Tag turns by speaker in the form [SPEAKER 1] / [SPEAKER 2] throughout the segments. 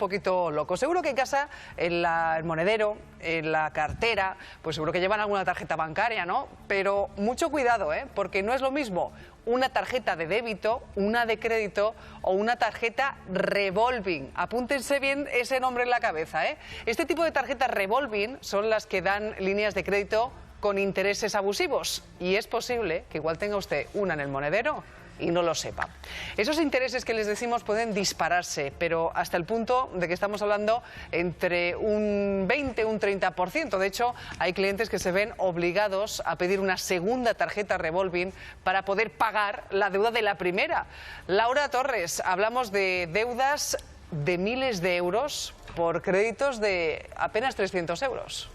[SPEAKER 1] poquito loco. Seguro que en casa, en el monedero, en la cartera, pues seguro que llevan alguna tarjeta bancaria, ¿no? Pero mucho cuidado, porque no es lo mismo una tarjeta de débito, una de crédito o una tarjeta revolving. Apúntense bien ese nombre en la cabeza, Este tipo de tarjetas revolving son las que dan líneas de crédito con intereses abusivos y es posible que igual tenga usted una en el monedero y no lo sepa. Esos intereses que les decimos pueden dispararse, pero hasta el punto de que estamos hablando entre un 20 y un 30%. De hecho, hay clientes que se ven obligados a pedir una segunda tarjeta revolving para poder pagar la deuda de la primera. Laura Torres, hablamos de deudas de miles de euros por créditos de apenas 300 euros.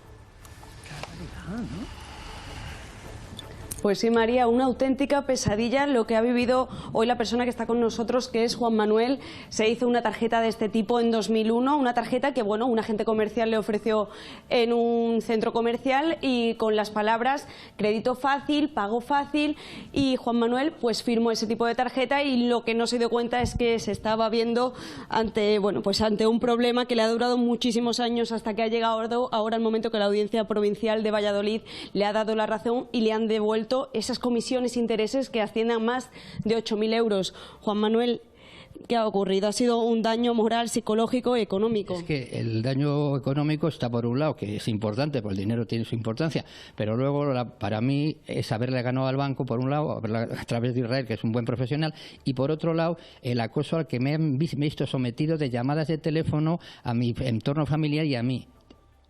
[SPEAKER 2] Pues sí, María, una auténtica pesadilla lo que ha vivido hoy la persona que está con nosotros, que es Juan Manuel. Se hizo una tarjeta de este tipo en 2001, una tarjeta que, bueno, un agente comercial le ofreció en un centro comercial y con las palabras crédito fácil, pago fácil, y Juan Manuel pues firmó ese tipo de tarjeta y lo que no se dio cuenta es que se estaba viendo ante, bueno, pues ante un problema que le ha durado muchísimos años hasta que ha llegado ahora el momento que la Audiencia Provincial de Valladolid le ha dado la razón y le han devuelto esas comisiones e intereses que ascienden a más de 8.000 euros. Juan Manuel, ¿qué ha ocurrido? ¿Ha sido un daño moral, psicológico y económico?
[SPEAKER 3] Es que el daño económico está por un lado, que es importante, porque el dinero tiene su importancia, pero luego para mí es haberle ganado al banco, por un lado, a través de Israel, que es un buen profesional, y por otro lado, el acoso al que me he visto sometido de llamadas de teléfono a mi entorno familiar y a mí.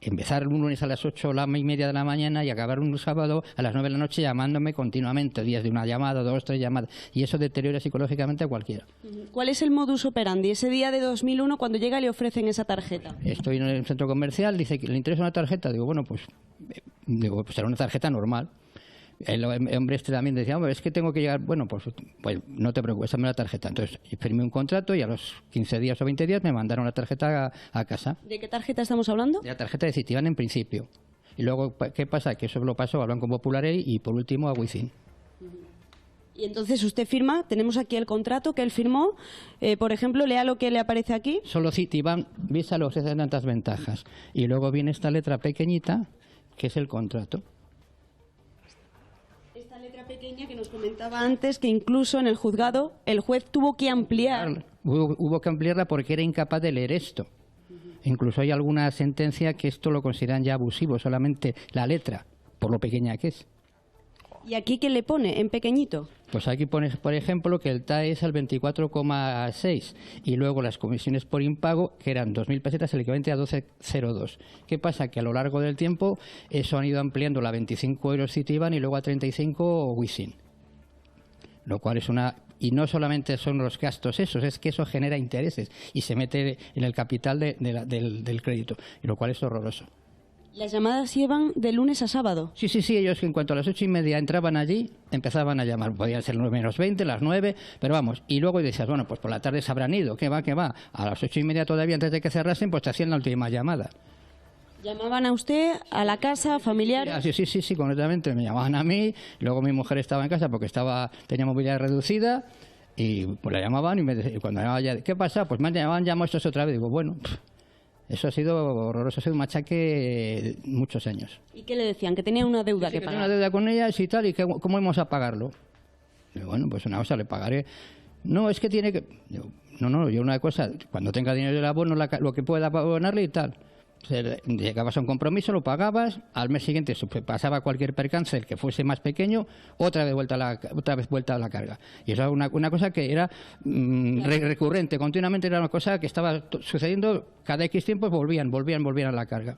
[SPEAKER 3] Empezar un lunes a las 8 o la media de la mañana y acabar un sábado a las 9 de la noche llamándome continuamente, días de una llamada, 2, 3 llamadas, y eso deteriora psicológicamente a cualquiera.
[SPEAKER 2] ¿Cuál es el modus operandi? Ese día de 2001, cuando llega, le ofrecen esa tarjeta.
[SPEAKER 3] Estoy en el centro comercial, dice que le interesa una tarjeta, digo, bueno, pues será una tarjeta normal. El hombre este también decía, hombre, es que tengo que llegar, bueno, pues no te preocupes, dame la tarjeta. Entonces firmé un contrato y a los 15 días o 20 días me mandaron la tarjeta a casa.
[SPEAKER 2] ¿De qué tarjeta estamos hablando?
[SPEAKER 3] De la tarjeta de Citibank en principio. Y luego, ¿qué pasa? Que eso lo pasó a Banco Popular y por último a Wizzing.
[SPEAKER 2] Y entonces usted firma, tenemos aquí el contrato que él firmó, por ejemplo, lea lo que le aparece aquí.
[SPEAKER 3] Solo Citibank Visa le ofrece tantas ventajas. Y luego viene esta letra pequeñita, que es el contrato.
[SPEAKER 2] Pequeña que nos comentaba antes, que incluso en el juzgado el juez tuvo que ampliar.
[SPEAKER 3] Hubo que ampliarla porque era incapaz de leer esto. Incluso hay alguna sentencia que esto lo consideran ya abusivo, solamente la letra, por lo pequeña que es.
[SPEAKER 2] ¿Y aquí qué le pone en pequeñito?
[SPEAKER 3] Pues aquí pone, por ejemplo, que el TAE es al 24,6 y luego las comisiones por impago, que eran 2.000 pesetas, el equivalente a 12,02. ¿Qué pasa? Que a lo largo del tiempo eso han ido ampliando a 25 euros Citibank y luego a 35 Wizzing. Lo cual es una... Y no solamente son los gastos esos, es que eso genera intereses y se mete en el capital del crédito, y lo cual es horroroso.
[SPEAKER 2] ¿Las llamadas llevan de lunes a sábado?
[SPEAKER 3] Sí, ellos en cuanto a las 8:30 entraban allí, empezaban a llamar, podían ser 9:20, las 9, pero vamos, y luego decías, bueno, pues por la tarde se habrán ido, ¿qué va? A las 8:30 todavía, antes de que cerrasen, pues te hacían la última llamada.
[SPEAKER 2] ¿Llamaban a usted, a la casa, familiar?
[SPEAKER 3] Sí, completamente, me llamaban a mí, luego mi mujer estaba en casa porque tenía movilidad reducida, y pues la llamaban y cuando llamaba ya, ¿qué pasa? Pues me llamo estos otra vez, digo, bueno... Eso ha sido horroroso, ha sido un machaque muchos años.
[SPEAKER 2] ¿Y qué le decían? ¿Que tenía una deuda que pagar?
[SPEAKER 3] Tenía una deuda con ellas y tal, y ¿cómo íbamos a pagarlo? Digo, bueno, pues una cosa, le pagaré. No, es que tiene que... Digo, no, yo una cosa, cuando tenga dinero del abono, lo que pueda abonarle y tal. Llegabas a un compromiso, lo pagabas, al mes siguiente pasaba cualquier percance, el que fuese más pequeño, otra vez vuelta a la carga. Y eso era una cosa que era recurrente, continuamente era una cosa que estaba sucediendo, cada X tiempo volvían a la carga.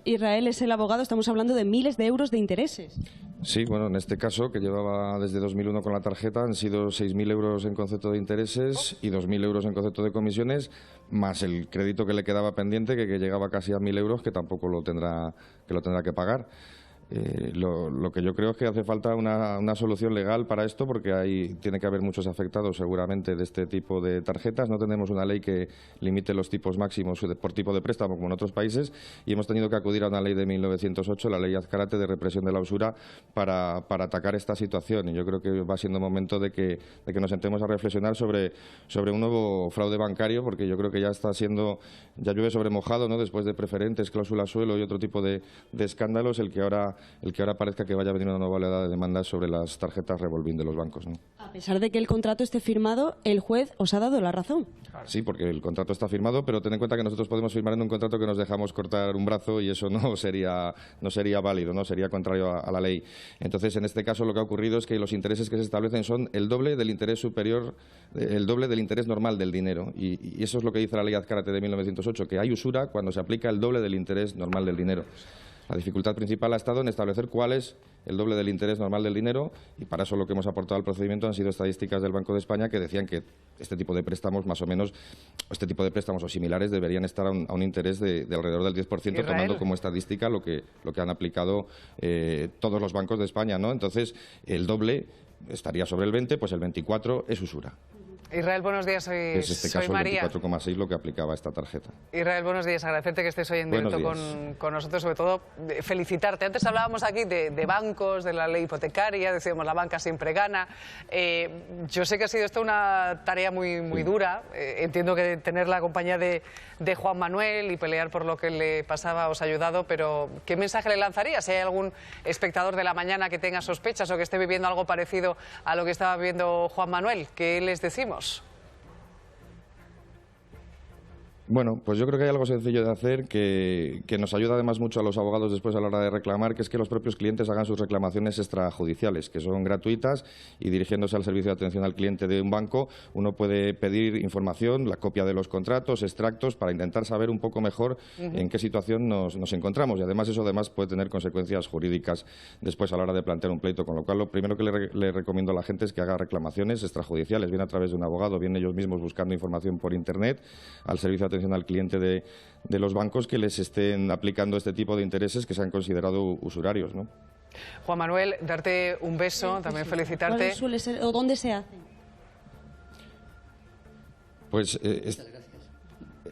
[SPEAKER 2] Israel es el abogado, estamos hablando de miles de euros de intereses.
[SPEAKER 4] Sí, bueno, en este caso, que llevaba desde 2001 con la tarjeta, han sido 6.000 euros en concepto de intereses y 2.000 euros en concepto de comisiones, más el crédito que le quedaba pendiente, que llegaba casi a 1.000 euros, que tampoco lo tendrá que pagar. Lo que yo creo es que hace falta una solución legal para esto, porque tiene que haber muchos afectados seguramente de este tipo de tarjetas. No tenemos una ley que limite los tipos máximos por tipo de préstamo como en otros países, y hemos tenido que acudir a una ley de 1908, la ley Azcárate de represión de la usura, para atacar esta situación. Y yo creo que va siendo momento de que nos sentemos a reflexionar sobre un nuevo fraude bancario, porque yo creo que ya llueve sobre mojado, ¿no? Después de preferentes, cláusula suelo y otro tipo de escándalos, el que ahora parezca que vaya a venir una nueva oleada de demandas sobre las tarjetas revolving de los bancos, ¿no?
[SPEAKER 2] A pesar de que el contrato esté firmado, el juez os ha dado la razón.
[SPEAKER 4] Sí, porque el contrato está firmado, pero ten en cuenta que nosotros podemos firmar en un contrato que nos dejamos cortar un brazo, y eso no sería válido, no sería contrario a la ley. Entonces, en este caso, lo que ha ocurrido es que los intereses que se establecen son el doble del interés superior, el doble del interés normal del dinero. Y eso es lo que dice la ley Azcárate de 1908, que hay usura cuando se aplica el doble del interés normal del dinero. La dificultad principal ha estado en establecer cuál es el doble del interés normal del dinero, y para eso lo que hemos aportado al procedimiento han sido estadísticas del Banco de España que decían que este tipo de préstamos, más o menos, este tipo de préstamos o similares deberían estar a un interés de alrededor del 10%,
[SPEAKER 1] Israel,
[SPEAKER 4] tomando como estadística lo que han aplicado todos los bancos de España, ¿no? Entonces, el doble estaría sobre el 20, pues el 24 es usura.
[SPEAKER 1] Israel, buenos días,
[SPEAKER 4] Es este
[SPEAKER 1] soy
[SPEAKER 4] caso
[SPEAKER 1] María.
[SPEAKER 4] el 24,6 lo que aplicaba esta tarjeta.
[SPEAKER 1] Israel, buenos días, agradecerte que estés hoy en directo con nosotros, sobre todo felicitarte. Antes hablábamos aquí de bancos, de la ley hipotecaria, decíamos la banca siempre gana. Yo sé que ha sido esto una tarea muy dura. Entiendo que tener la compañía de Juan Manuel y pelear por lo que le pasaba os ha ayudado, pero ¿qué mensaje le lanzarías? Si hay algún espectador de la mañana que tenga sospechas o que esté viviendo algo parecido a lo que estaba viviendo Juan Manuel, ¿qué les decimos?
[SPEAKER 4] Bueno, pues yo creo que hay algo sencillo de hacer que nos ayuda además mucho a los abogados después a la hora de reclamar, que es que los propios clientes hagan sus reclamaciones extrajudiciales, que son gratuitas, y dirigiéndose al servicio de atención al cliente de un banco, uno puede pedir información, la copia de los contratos, extractos, para intentar saber un poco mejor en qué situación nos encontramos, y además eso puede tener consecuencias jurídicas después a la hora de plantear un pleito, con lo cual lo primero que le recomiendo a la gente es que haga reclamaciones extrajudiciales, bien a través de un abogado, bien ellos mismos buscando información por Internet, al servicio de atención al cliente de los bancos que les estén aplicando este tipo de intereses que se han considerado usurarios, ¿no?
[SPEAKER 1] Juan Manuel, darte un beso, también felicitarte.
[SPEAKER 2] ¿Cuál suele ser o dónde se hace?
[SPEAKER 4] Pues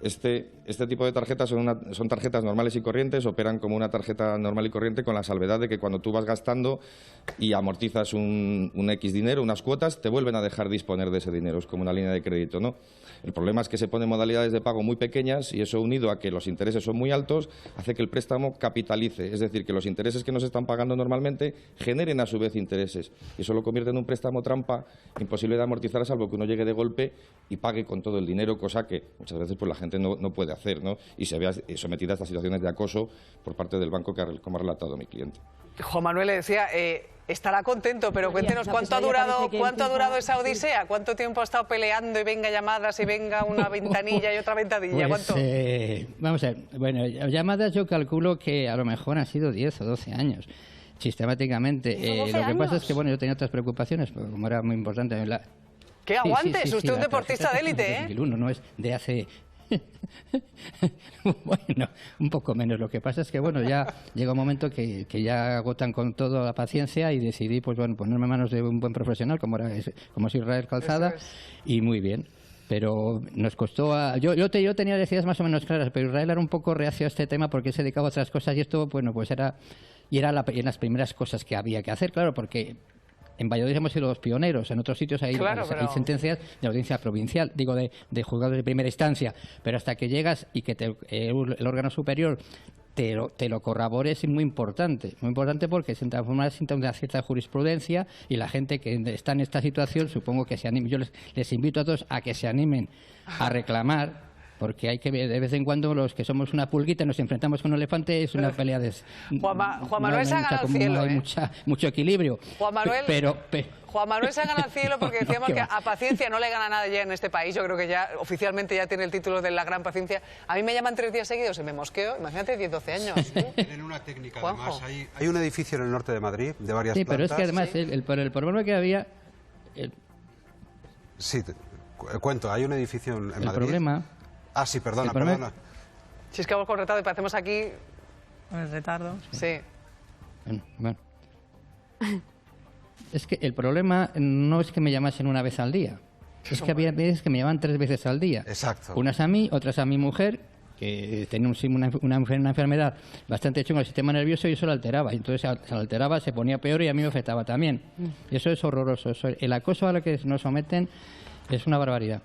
[SPEAKER 4] este tipo de tarjetas son tarjetas normales y corrientes, operan como una tarjeta normal y corriente, con la salvedad de que cuando tú vas gastando y amortizas un X dinero, unas cuotas, te vuelven a dejar disponer de ese dinero, es como una línea de crédito, ¿no? El problema es que se ponen modalidades de pago muy pequeñas, y eso, unido a que los intereses son muy altos, hace que el préstamo capitalice, es decir, que los intereses que nos están pagando normalmente generen a su vez intereses, y eso lo convierte en un préstamo trampa imposible de amortizar, salvo que uno llegue de golpe y pague con todo el dinero, cosa que muchas veces pues la gente no puede hacer, ¿no? Y se vea sometida a estas situaciones de acoso por parte del banco, como ha relatado mi cliente.
[SPEAKER 1] Juan Manuel le decía, estará contento, pero cuéntenos cuánto ha durado esa odisea, cuánto tiempo ha estado peleando, y venga llamadas y venga una ventanilla y otra ventanilla.
[SPEAKER 3] Pues,
[SPEAKER 1] ¿Cuánto?
[SPEAKER 3] Vamos a ver, bueno, llamadas yo calculo que a lo mejor han sido 10 o 12 años. Sistemáticamente. Lo que pasa es que bueno, yo tenía otras preocupaciones, porque como era muy importante.
[SPEAKER 1] ¡Qué aguantes! Usted es un deportista de élite, ¿eh?
[SPEAKER 3] 2001, no es de hace... Bueno, un poco menos. Lo que pasa es que bueno, ya llega un momento que ya agotan con toda la paciencia, y decidí pues bueno, ponerme en manos de un buen profesional como es Israel Calzada, y muy bien. Pero nos costó yo tenía decidas más o menos claras, pero Israel era un poco reacio a este tema porque se dedicaba a otras cosas, y esto bueno pues era las primeras cosas que había que hacer, claro, porque en Valladolid hemos sido los pioneros, en otros sitios hay sentencias de audiencia provincial, digo de juzgados de primera instancia, pero hasta que llegas y que el órgano superior te lo corrobore es muy importante porque se transforma en una cierta jurisprudencia, y la gente que está en esta situación supongo que se anime. Yo les invito a todos a que se animen a reclamar, porque hay que ver, de vez en cuando los que somos una pulguita nos enfrentamos con un elefante, es una pelea de...
[SPEAKER 1] Juan Manuel se ha ganado el cielo,
[SPEAKER 3] hay mucho equilibrio.
[SPEAKER 1] Juan Manuel se ha ganado el cielo, porque decíamos que a paciencia no le gana nada ya en este país. Yo creo que ya oficialmente ya tiene el título de la gran paciencia. A mí me llaman 3 días seguidos y me mosqueo. Imagínate, 10, 12 años.
[SPEAKER 5] Tienen una técnica, además. Hay un edificio en el norte de Madrid de varias plantas.
[SPEAKER 3] Sí, pero es que además el problema que había...
[SPEAKER 5] Sí, cuento. Hay un edificio en Madrid...
[SPEAKER 3] El problema...
[SPEAKER 5] Ah, sí, perdona.
[SPEAKER 1] Si es que vamos con retardo y parecemos aquí...
[SPEAKER 6] Con el retardo.
[SPEAKER 1] Sí.
[SPEAKER 3] Bueno. Es que el problema no es que me llamasen una vez al día. Es que había veces que me llaman 3 veces al día.
[SPEAKER 5] Exacto.
[SPEAKER 3] Unas a mí, otras a mi mujer, que tenía una enfermedad bastante chunga del sistema nervioso y eso la alteraba. Entonces se alteraba, se ponía peor y a mí me afectaba también. Y eso es horroroso. El acoso a lo que nos someten es una barbaridad.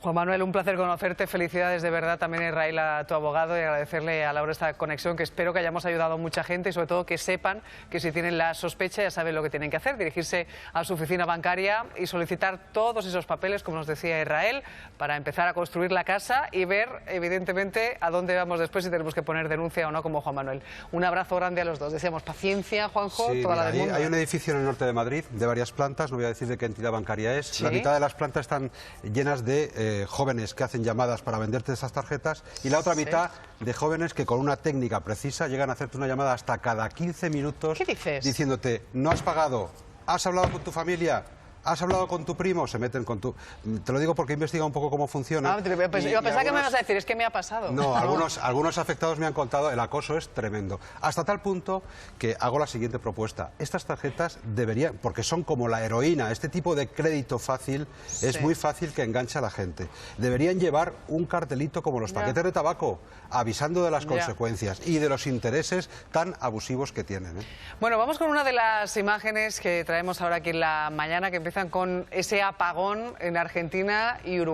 [SPEAKER 1] Juan Manuel, un placer conocerte, felicidades de verdad también, Israel, a tu abogado, y agradecerle a Laura esta conexión, que espero que hayamos ayudado a mucha gente y sobre todo que sepan que si tienen la sospecha ya saben lo que tienen que hacer, dirigirse a su oficina bancaria y solicitar todos esos papeles, como nos decía Israel, para empezar a construir la casa y ver, evidentemente, a dónde vamos después, si tenemos que poner denuncia o no, como Juan Manuel. Un abrazo grande a los dos. Deseamos paciencia, Juanjo,
[SPEAKER 5] Sí,
[SPEAKER 1] toda
[SPEAKER 5] mira,
[SPEAKER 1] la del mundo.
[SPEAKER 5] hay un edificio en el norte de Madrid de varias plantas, no voy a decir de qué entidad bancaria es.
[SPEAKER 1] ¿Sí?
[SPEAKER 5] La mitad de las plantas están llenas de jóvenes que hacen llamadas para venderte esas tarjetas y la otra mitad de jóvenes que con una técnica precisa llegan a hacerte una llamada hasta cada 15 minutos.
[SPEAKER 1] ¿Qué dices?
[SPEAKER 5] Diciéndote, no has pagado, has hablado con tu familia, has hablado con tu primo, se meten con tu... Te lo digo porque he investigado un poco cómo funciona.
[SPEAKER 1] Yo pensaba que me ibas a decir, es que me ha pasado.
[SPEAKER 5] No, algunos afectados me han contado, el acoso es tremendo. Hasta tal punto que hago la siguiente propuesta. Estas tarjetas deberían, porque son como la heroína, este tipo de crédito fácil es muy fácil que enganche a la gente. Deberían llevar un cartelito como los paquetes de tabaco, avisando de las consecuencias y de los intereses tan abusivos que tienen.
[SPEAKER 1] Bueno, vamos con una de las imágenes que traemos ahora aquí en la mañana, que empiezan con ese apagón en Argentina y Uruguay.